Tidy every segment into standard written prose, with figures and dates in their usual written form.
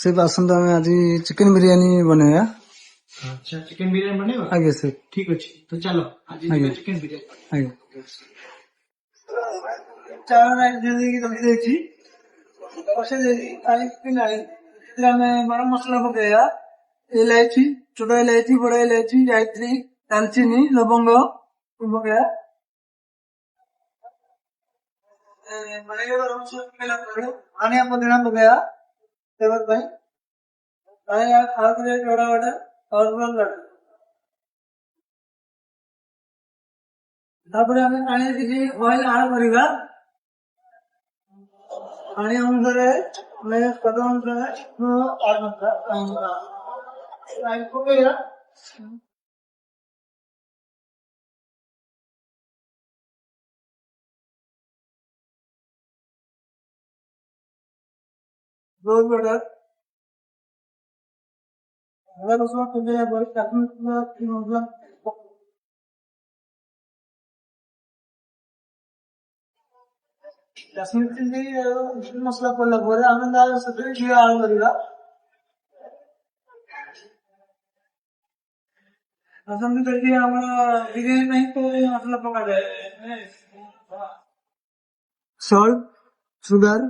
Safe आसंता आमे आज chicken biryani बनेगा। अच्छा चिकन बिरयानी बनेगा। आगे से ठीक अच्छे तो चलो आज आगे चिकन बिरयानी आगे चावल देखी गरम मसला पकेगा इलायची छोटा इलायची बड़ा इलायची जायत्री दालचीनी लवंग पकेगा गरम मसला पकेला धनिया पुदीना पकेगा फ्लेवर भाई बड़ा बड़ा और तापर आम पानी किसी ऑयल आड करा पानी अनुसार पद अनुसार रोज बटर काश्मीर चिल्ली मसला पड़ला आम घी आड़ करा बिरयानी नहीं तो मसला पका जाए सॉल्ट शुगर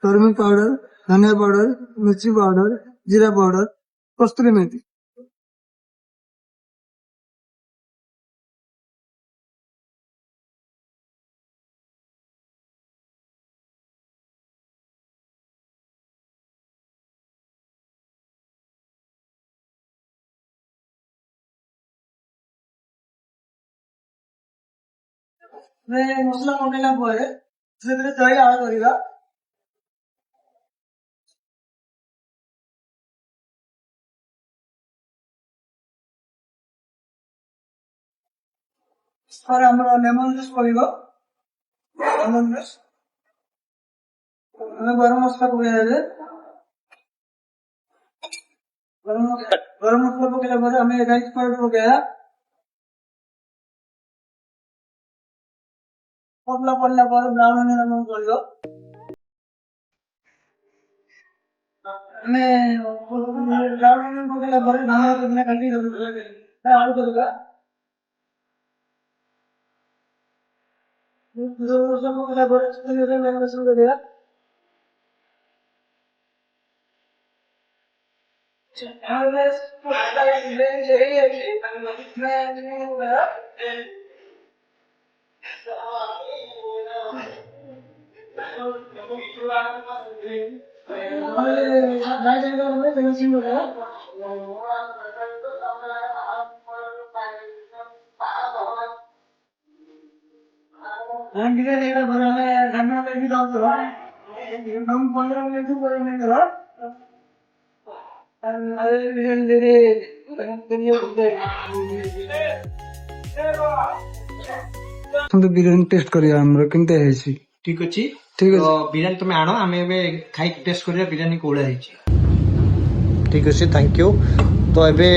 टर्मिक पाउडर धनिया पाउडर मिर्ची पाउडर जीरा पाउडर कस्तूरी मेथी मसला पकेला दही आड़ करा लेमन जूस पड़ो लेमन जूस गरम मसला पकड़ गरम मसला पकेला राइस पाउडर पकेगा पतला पड़ला ब्राउन पड़ो ब्राउन पकेला काटी आड़ करा धनिया भी डाल 15 मिनट बिरयानी टेस्ट करिया हमरो केनते हेछि ठीक अच्छी ठीक तो बिरयानी तुम आण आम खाई टेस्ट करिया बिरयानी कोड़ा हेछि ठीक अच्छे थैंक यू तो एबे